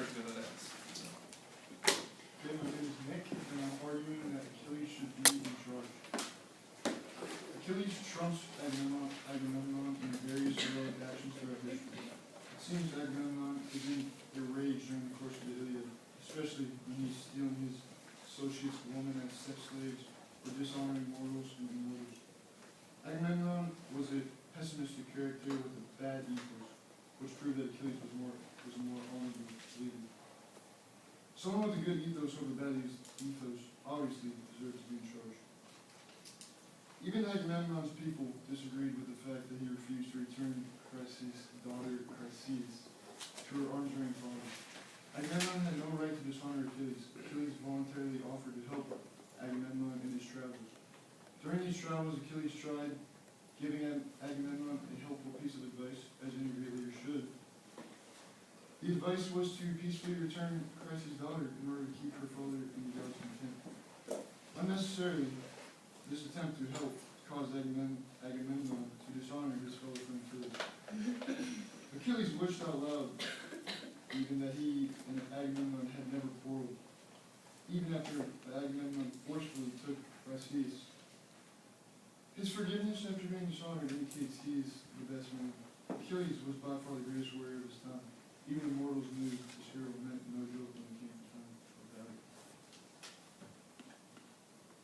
version of events. Okay, my name is Nick, and I'm arguing that Achilles should be in charge. Achilles trumps Agamemnon in various heroic actions throughout history. It seems Agamemnon is in a rage during the course of the Iliad, especially when he's stealing his associates' women as sex slaves or dishonoring mortals and immortals. Agamemnon was a pessimistic character with a bad ethos, which proved that Achilles was a more honorable leader. Someone with a good ethos over bad ethos obviously deserves to be in charge. Even Agamemnon's people disagreed with the fact that he refused to return Chryseis' daughter Chryseis to her arms-ring father. Agamemnon had no right to dishonor Achilles. Achilles voluntarily offered to help Agamemnon in his travels. During these travels, Achilles tried giving Agamemnon a helpful piece of advice, as any great leader should. The advice was to peacefully return Chryseis' daughter in order to keep her father in God's contempt. Unnecessarily, this attempt to help caused Agamemnon to dishonor his fellow friend Achilles. Achilles wished out loud even that he and Agamemnon had never quarreled, even after Agamemnon forcefully took Chryseis. His forgiveness after being dishonored indicates he is the best man. Achilles was by far the greatest warrior of his time. Even the mortals knew this hero meant no joke when it came to time of battle.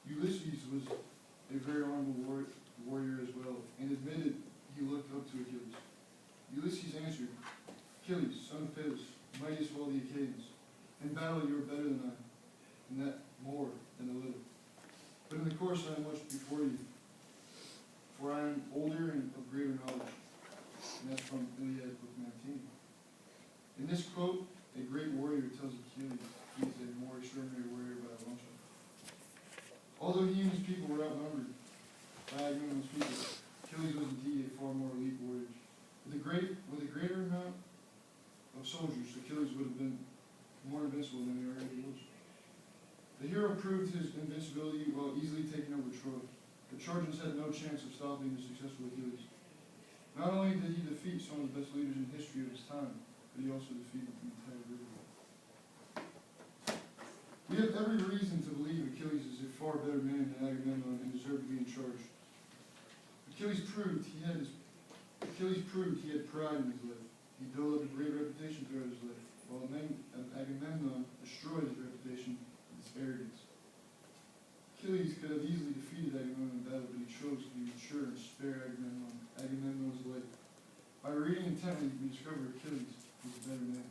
Ulysses was a very honorable warrior as well, and admitted he looked up to Achilles. Ulysses answered, "Achilles, son of Peleus, mightiest of all the Achaeans, in battle you are better than I, and that more than a little. But in the course I am much before you, for I am older and of greater knowledge." And that's from Iliad, book 19. In this quote, a great warrior tells Achilles he is a more extraordinary warrior by a long shot. Although he and his people were outnumbered by Agamemnon's people, Achilles was indeed a far more elite warrior. With a greater amount of soldiers, Achilles would have been more invincible than he already was. The hero proved his invincibility while easily taking over Troy. The Trojans had no chance of stopping the successful Achilles. Not only did he defeat some of the best leaders in history of his time, but he also defeated the entire river. We have every reason to believe Achilles is a far better man than Agamemnon and deserved to be in charge. Achilles proved he had pride in his life. He built up a great reputation throughout his life, while Agamemnon destroyed his reputation with his arrogance. Achilles could have easily defeated Agamemnon in battle, but he chose to be mature and spare Agamemnon's life. By reading intently, we discover Achilles was a better man,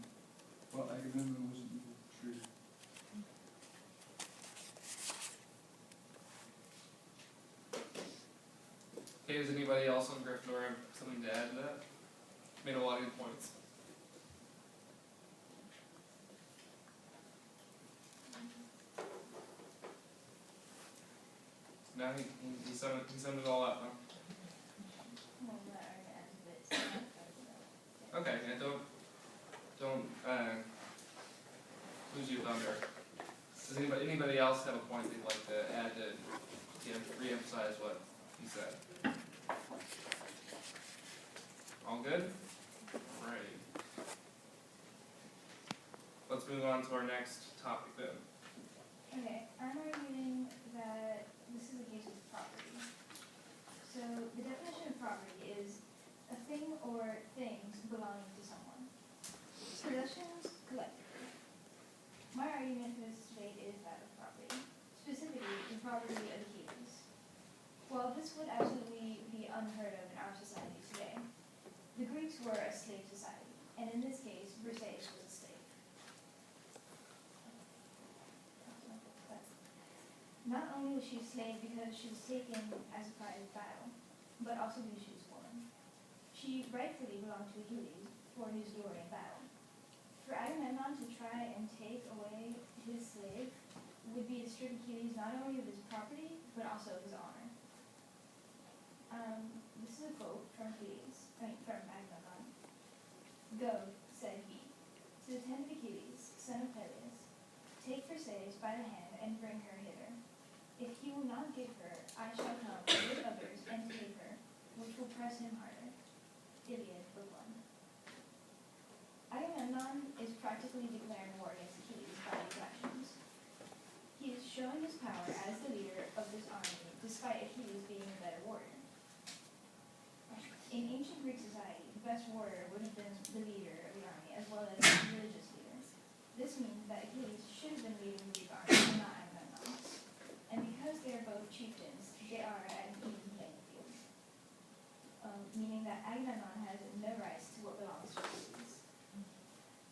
while Agamemnon was an evil traitor. Okay, does anybody else on Gryffindor have something to add to that? Made a lot of good points. No, he summed it all up, huh? Okay, yeah, don't lose your thunder. Does anybody else have a point they'd like to add to re-emphasize what he said? All good? Alrighty. Let's move on to our next topic then. Okay, I'm arguing that this is a case of property. So the definition of property is a thing or things belonging to someone. Possessions collectively. My argument for this debate is that of property, specifically the property of Achilles. While this would absolutely be unheard of in our society today, the Greeks were a slave society, and in this case, Briseis was a slave. Not only was she a slave because she was taken as a prize of battle, but also because she was born. She rightfully belonged to Achilles for his glory in battle. For Agamemnon to try and take away his slave would be to strip Achilles not only of his property, but also of his honor. This is a quote from Agamemnon. "Go," said he, "to the tent of Achilles, son of Peleus. Take Briseis by the hand and bring her hither. If he will not give her, I shall come with others and take her, which will press him harder." Iliad, book 1. Agamemnon is practically declaring In ancient Greek society, the best warrior would have been the leader of the army, as well as the religious leader. This means that Achilles should have been leading the Greek army, and not Agamemnon. And because they are both chieftains, they are at an even playing field. Meaning that Agamemnon has no rights to what belongs to Achilles.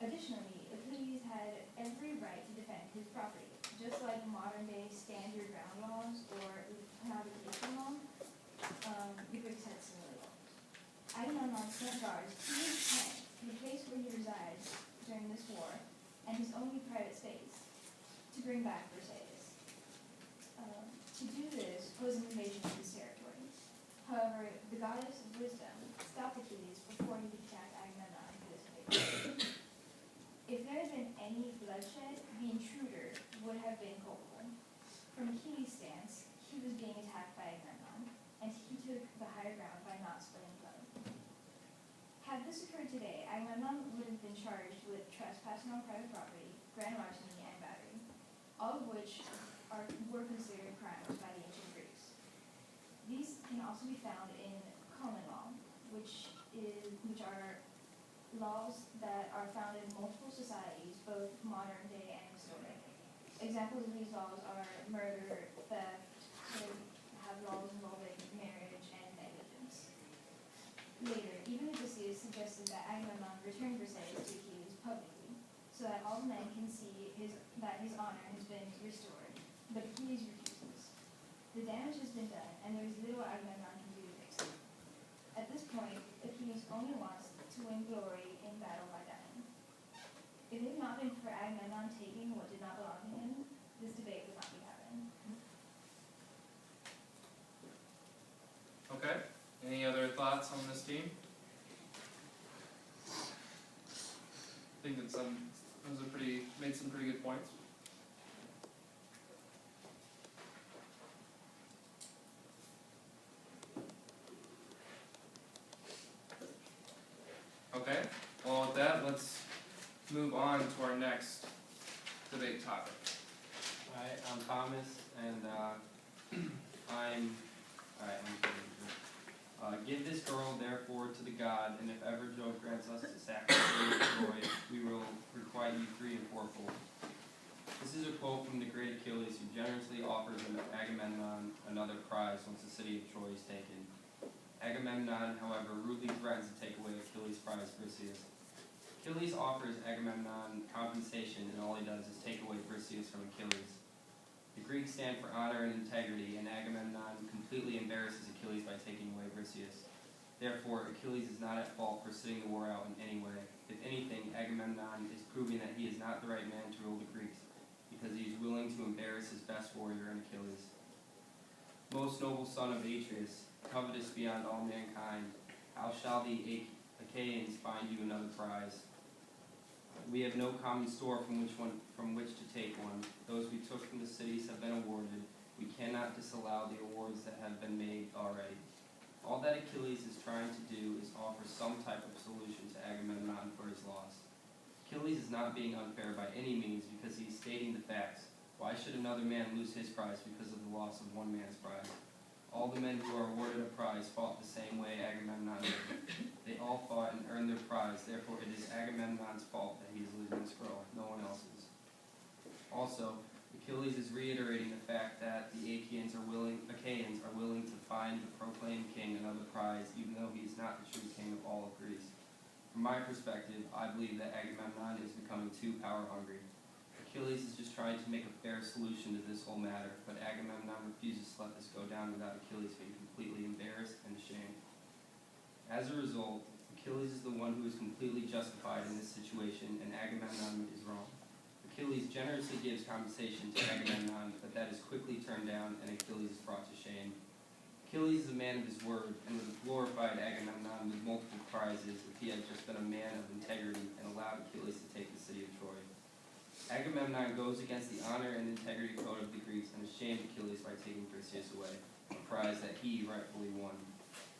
Additionally, Achilles had every right to defend his property, just like modern-day stand-your ground laws or cohabitation law. The Greeks had similar laws. Agamemnon sent guards to his tent, the place where he resides during this war, and his only private space, to bring back Briseis. To do this was an invasion of his territory. However, the goddess of wisdom stopped Achilles before he could attack Agamemnon for this invasion. If there had been any bloodshed, the intruder would have been culpable. From Achilles' stance, he was being attacked by Agamemnon, and he took the higher ground by not spilling blood. Had this occurred today, Agamemnon would have been charged with trespassing on private property, grand larceny, and battery, all of which were considered crimes by the ancient Greeks. These can also be found in common law, which are laws that are found in multiple societies, both modern day and historic. Examples of these laws are murder, theft, they have laws involving marriage and negligence. Later, even Odysseus suggested that Agamemnon return Briseis to Achilles publicly, so that all the men can see that his honor has been restored, but Achilles refuses. The damage has been done, and there is little Agamemnon can do to fix it. At this point, Achilles only wants to win glory in battle by dying. If it had not been for Agamemnon taking what did not belong to him, this debate would not be happening. Okay, any other thoughts on this team? I think that made some pretty good points. Okay, well with that, let's move on to our next debate topic. Hi, I'm Thomas, and I'm give this girl therefore to the god, and if ever Jove grants us to sacrifice Troy, we will requite you 3 and 4-fold. This is a quote from the great Achilles, who generously offers Agamemnon another prize once the city of Troy is taken. Agamemnon, however, rudely threatens to take away Achilles' prize, Briseis. Achilles offers Agamemnon compensation, and all he does is take away Briseis from Achilles. The Greeks stand for honor and integrity, and Agamemnon completely embarrasses Achilles by taking away Briseis. Therefore, Achilles is not at fault for sitting the war out in any way. If anything, Agamemnon is proving that he is not the right man to rule the Greeks, because he is willing to embarrass his best warrior in Achilles. Most noble son of Atreus, covetous beyond all mankind, how shall the Achaeans find you another prize? We have no common store from which to take one. Those we took from the cities have been awarded. We cannot disallow the awards that have been made already. All that Achilles is trying to do is offer some type of solution to Agamemnon for his loss. Achilles is not being unfair by any means because he is stating the facts. Why should another man lose his prize because of the loss of one man's prize? All the men who are awarded a prize fought the same way Agamemnon did. They all fought and earned their prize, therefore it is Agamemnon's fault that he is losing this girl, no one else's. Also, Achilles is reiterating the fact that the Achaeans are willing to find the proclaimed king another prize, even though he is not the true king of all of Greece. From my perspective, I believe that Agamemnon is becoming too power-hungry. Achilles is just trying to make a fair solution to this whole matter, but Agamemnon refuses to let this go down without Achilles being completely embarrassed and ashamed. As a result, Achilles is the one who is completely justified in this situation, and Agamemnon is wrong. Achilles generously gives compensation to Agamemnon, but that is quickly turned down, and Achilles is brought to shame. Achilles is a man of his word, and would have glorified Agamemnon with multiple prizes if he had just been a man of integrity and allowed Achilles to take the city of Troy. Agamemnon goes against the honor and integrity code of the Greeks and shamed Achilles by taking Briseis away, a prize that he rightfully won.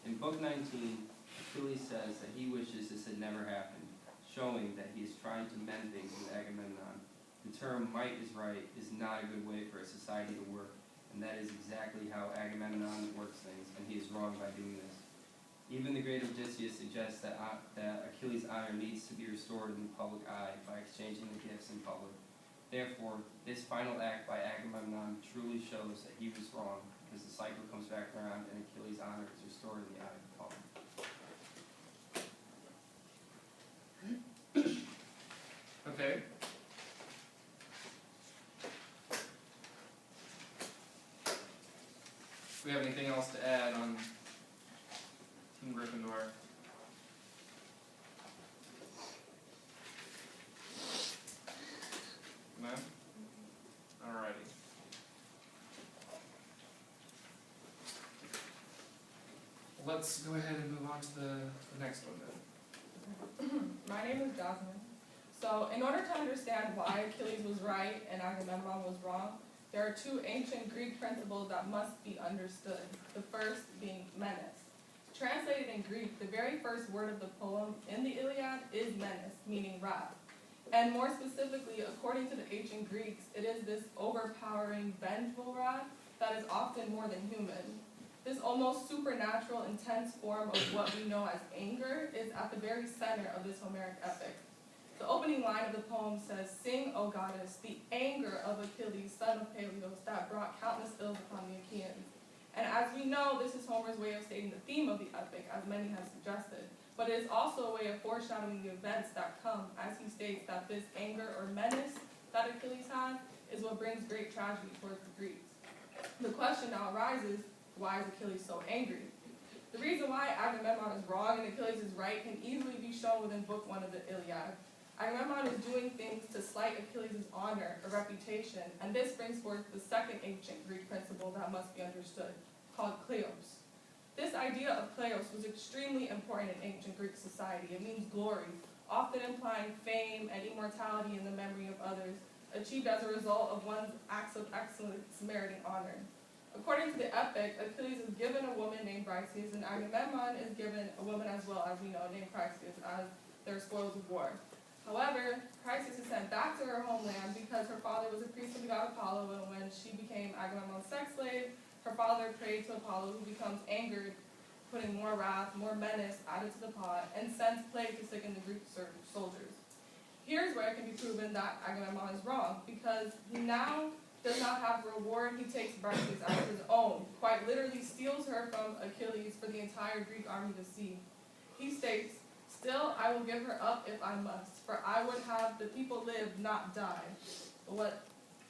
In Book 19, Achilles says that he wishes this had never happened, showing that he is trying to mend things with Agamemnon. The term might is right is not a good way for a society to work, and that is exactly how Agamemnon works things, and he is wrong by doing this. Even the great Odysseus suggests that Achilles' honor needs to be restored in the public eye by exchanging the gifts in public. Therefore, this final act by Agamemnon truly shows that he was wrong, because the cycle comes back around and Achilles' honor is restored in the eye of the public. Okay. Do we have anything else to add on Team Gryffindor? No? Alrighty. Let's go ahead and move on to the next one then. My name is Jasmine. So, in order to understand why Achilles was right and Agamemnon was wrong, there are two ancient Greek principles that must be understood. The first being menace. Translated in Greek, the very first word of the poem in the Iliad is menace, meaning wrath. And more specifically, according to the ancient Greeks, it is this overpowering, vengeful wrath that is often more than human. This almost supernatural, intense form of what we know as anger is at the very center of this Homeric epic. The opening line of the poem says, "Sing, O goddess, the anger of Achilles, son of Peleus, that brought countless ills upon the Achaeans." And as we know, this is Homer's way of stating the theme of the epic, as many have suggested. But it is also a way of foreshadowing the events that come, as he states that this anger or menace that Achilles has is what brings great tragedy towards the Greeks. The question now arises, why is Achilles so angry? The reason why Agamemnon is wrong and Achilles is right can easily be shown within Book 1 of the Iliad. Agamemnon is doing things to slight Achilles' honor or reputation, and this brings forth the second ancient Greek principle that must be understood, called kleos. This idea of kleos was extremely important in ancient Greek society. It means glory, often implying fame and immortality in the memory of others, achieved as a result of one's acts of excellence meriting honor. According to the epic, Achilles is given a woman named Briseis, and Agamemnon is given a woman as well, as we know, named Chryseis, as their spoils of war. However, Chryseis is sent back to her homeland because her father was a priest of the god Apollo, and when she became Agamemnon's sex slave, her father prayed to Apollo, who becomes angered, putting more wrath, more menace added to the pot, and sends plague to sicken the Greek soldiers. Here's where it can be proven that Agamemnon is wrong, because he now does not have reward. He takes Briseis as his own, quite literally steals her from Achilles for the entire Greek army to see. He states, "Still, I will give her up if I must, for I would have the people live, not die." But what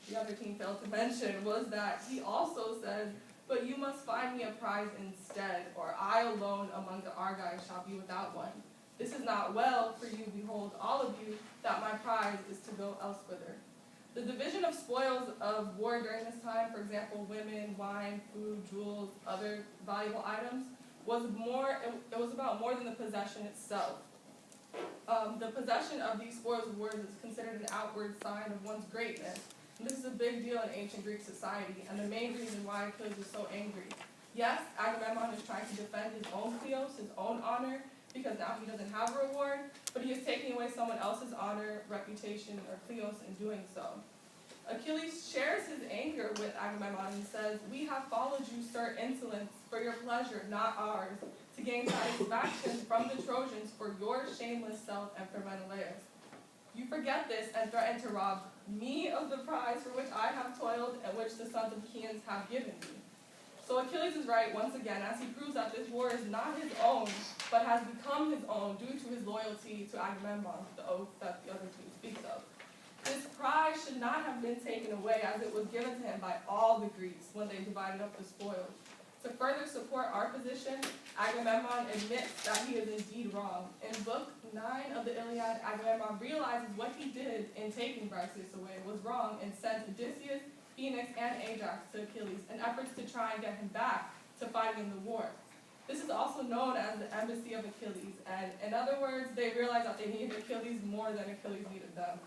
the other team failed to mention was that he also says, "But you must find me a prize instead, or I alone among the Argives shall be without one. This is not well for you, behold, all of you, that my prize is to go elsewhither." The division of spoils of war during this time, for example, women, wine, food, jewels, other valuable items, was about more than the possession itself. The possession of these spoils of war is considered an outward sign of one's greatness. And this is a big deal in ancient Greek society, and the main reason why Achilles was so angry. Yes, Agamemnon is trying to defend his own kleos, his own honor, because now he doesn't have a reward, but he is taking away someone else's honor, reputation, or kleos in doing so. Achilles shares his anger with Agamemnon and says, "We have followed you, sir, insolence, for your pleasure, not ours, to gain satisfaction from the Trojans for your shameless self and for Menelaus. You forget this and threaten to rob me of the prize for which I have toiled and which the sons of Achaeans have given me." So Achilles is right once again, as he proves that this war is not his own, but has become his own due to his loyalty to Agamemnon, the oath that the other team speaks of. This prize should not have been taken away, as it was given to him by all the Greeks when they divided up the spoils. To further support our position, Agamemnon admits that he is indeed wrong. In Book 9 of the Iliad, Agamemnon realizes what he did in taking Briseis away was wrong and sends Odysseus, Phoenix, and Ajax to Achilles in efforts to try and get him back to fighting in the war. This is also known as the embassy of Achilles, and in other words, they realized that they needed Achilles more than Achilles needed them.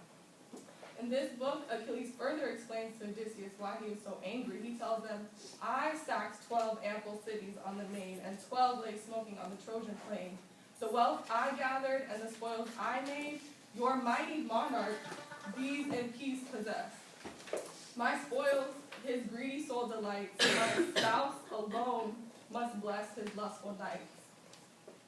In this book, Achilles further explains to Odysseus why he was so angry. He tells them, "I sacked 12 ample cities on the main, and 12 lay smoking on the Trojan plain. The wealth I gathered and the spoils I made, your mighty monarch, these in peace possess. My spoils, his greedy soul delights, my spouse alone must bless his lustful nights."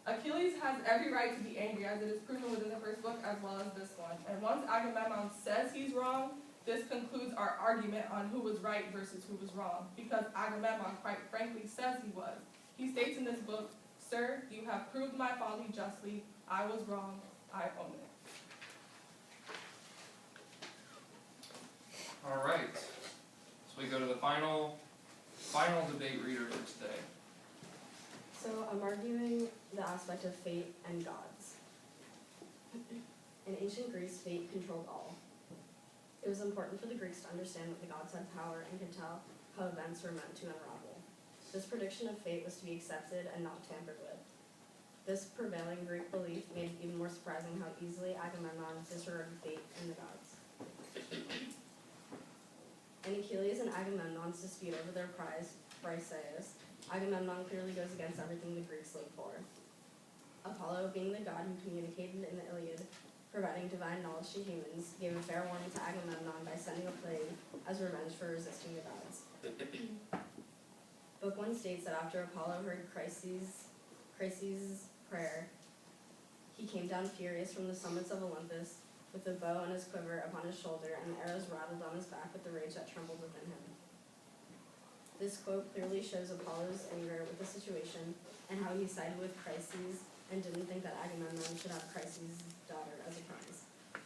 Achilles has every right to be angry, as it is proven within the first book as well as this one. And once Agamemnon says he's wrong, this concludes our argument on who was right versus who was wrong, because Agamemnon quite frankly says he was. He states in this book, "Sir, you have proved my folly justly. I was wrong. I own it." All right. So we go to the final debate reader for today. So I'm arguing the aspect of fate and gods. In ancient Greece, fate controlled all. It was important for the Greeks to understand that the gods had power and could tell how events were meant to unravel. This prediction of fate was to be accepted and not tampered with. This prevailing Greek belief made it even more surprising how easily Agamemnon disregarded fate and the gods. In Achilles and Agamemnon's dispute over their prize, Briseis, Agamemnon clearly goes against everything the Greeks looked for. Apollo, being the god who communicated in the Iliad, providing divine knowledge to humans, gave a fair warning to Agamemnon by sending a plague as revenge for resisting the gods. Book 1 states that after Apollo heard Chryses' prayer, he came down furious from the summits of Olympus with a bow and his quiver upon his shoulder, and the arrows rattled on his back with the rage that trembled within him. This quote clearly shows Apollo's anger with the situation and how he sided with Chryses and didn't think that Agamemnon should have Chryses' daughter as a prize.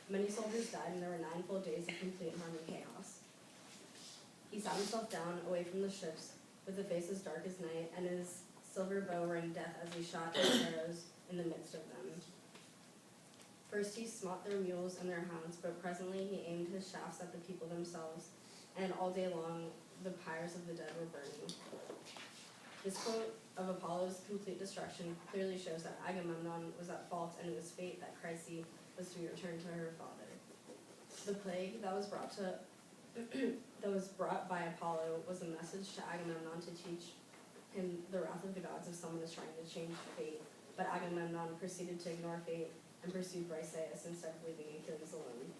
Many soldiers died, and there were 9 full days of complete harm and chaos. He sat himself down away from the ships with a face as dark as night, and his silver bow rang death as he shot his arrows in the midst of them. First he smote their mules and their hounds, but presently he aimed his shafts at the people themselves, and all day long the pyres of the dead were burning. This quote of Apollo's complete destruction clearly shows that Agamemnon was at fault, and it was fate that Chryse was to be returned to her father. The plague that was brought by Apollo was a message to Agamemnon to teach him the wrath of the gods if someone is trying to change fate, but Agamemnon proceeded to ignore fate and pursued Briseis instead of leaving Achilles alone.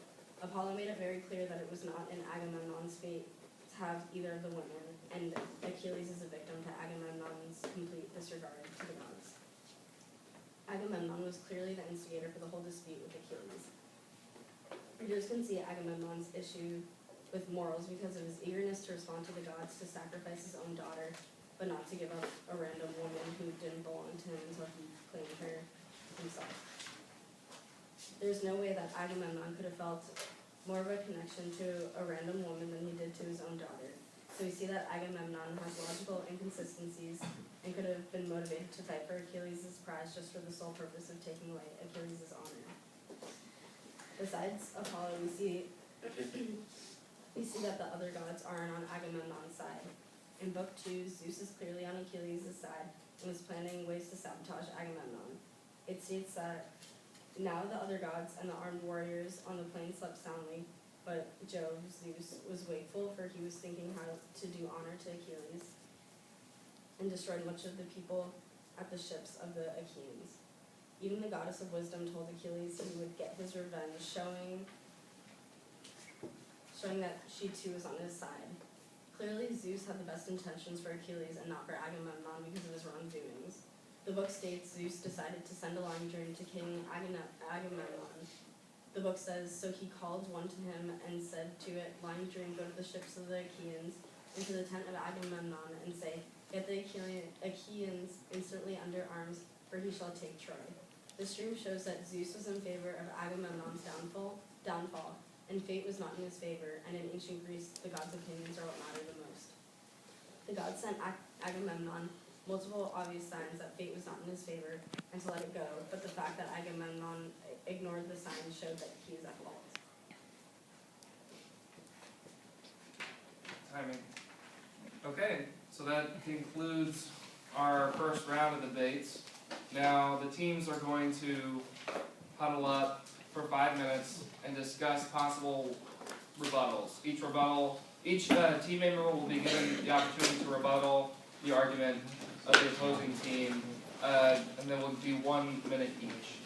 Apollo made it very clear that it was not in Agamemnon's fate to have either of the women, and Achilles is a victim to Agamemnon's complete disregard to the gods. Agamemnon was clearly the instigator for the whole dispute with Achilles. Readers can see Agamemnon's issue with morals because of his eagerness to respond to the gods to sacrifice his own daughter, but not to give up a random woman who didn't belong to him until he claimed her himself. There's no way that Agamemnon could have felt more of a connection to a random woman than he did to his own daughter. So we see that Agamemnon has logical inconsistencies and could have been motivated to fight for Achilles' prize just for the sole purpose of taking away Achilles' honor. Besides Apollo, we see that the other gods aren't on Agamemnon's side. In Book 2, Zeus is clearly on Achilles' side and was planning ways to sabotage Agamemnon. It states that now the other gods and the armed warriors on the plain slept soundly, but Jove, Zeus, was wakeful, for he was thinking how to do honor to Achilles, and destroyed much of the people at the ships of the Achaeans. Even the goddess of wisdom told Achilles he would get his revenge, showing that she too was on his side. Clearly, Zeus had the best intentions for Achilles and not for Agamemnon because of his wrongdoings. The book states Zeus decided to send a line journey to King Agamemnon. The book says, so he called one to him and said to it, line dream, go to the ships of the Achaeans, into the tent of Agamemnon, and say, get the Achaeans instantly under arms, for he shall take Troy. This dream shows that Zeus was in favor of Agamemnon's downfall, and fate was not in his favor, and in ancient Greece, the gods' opinions are what matter the most. The gods sent Agamemnon multiple obvious signs that fate was not in his favor and to let it go, but the fact that Agamemnon ignored the signs showed that he is at fault. Timing. Okay, so that concludes our first round of debates. Now the teams are going to huddle up for 5 minutes and discuss possible rebuttals. Each team member will be given the opportunity to rebuttal the argument of the opposing team, and then we'll do 1 minute each.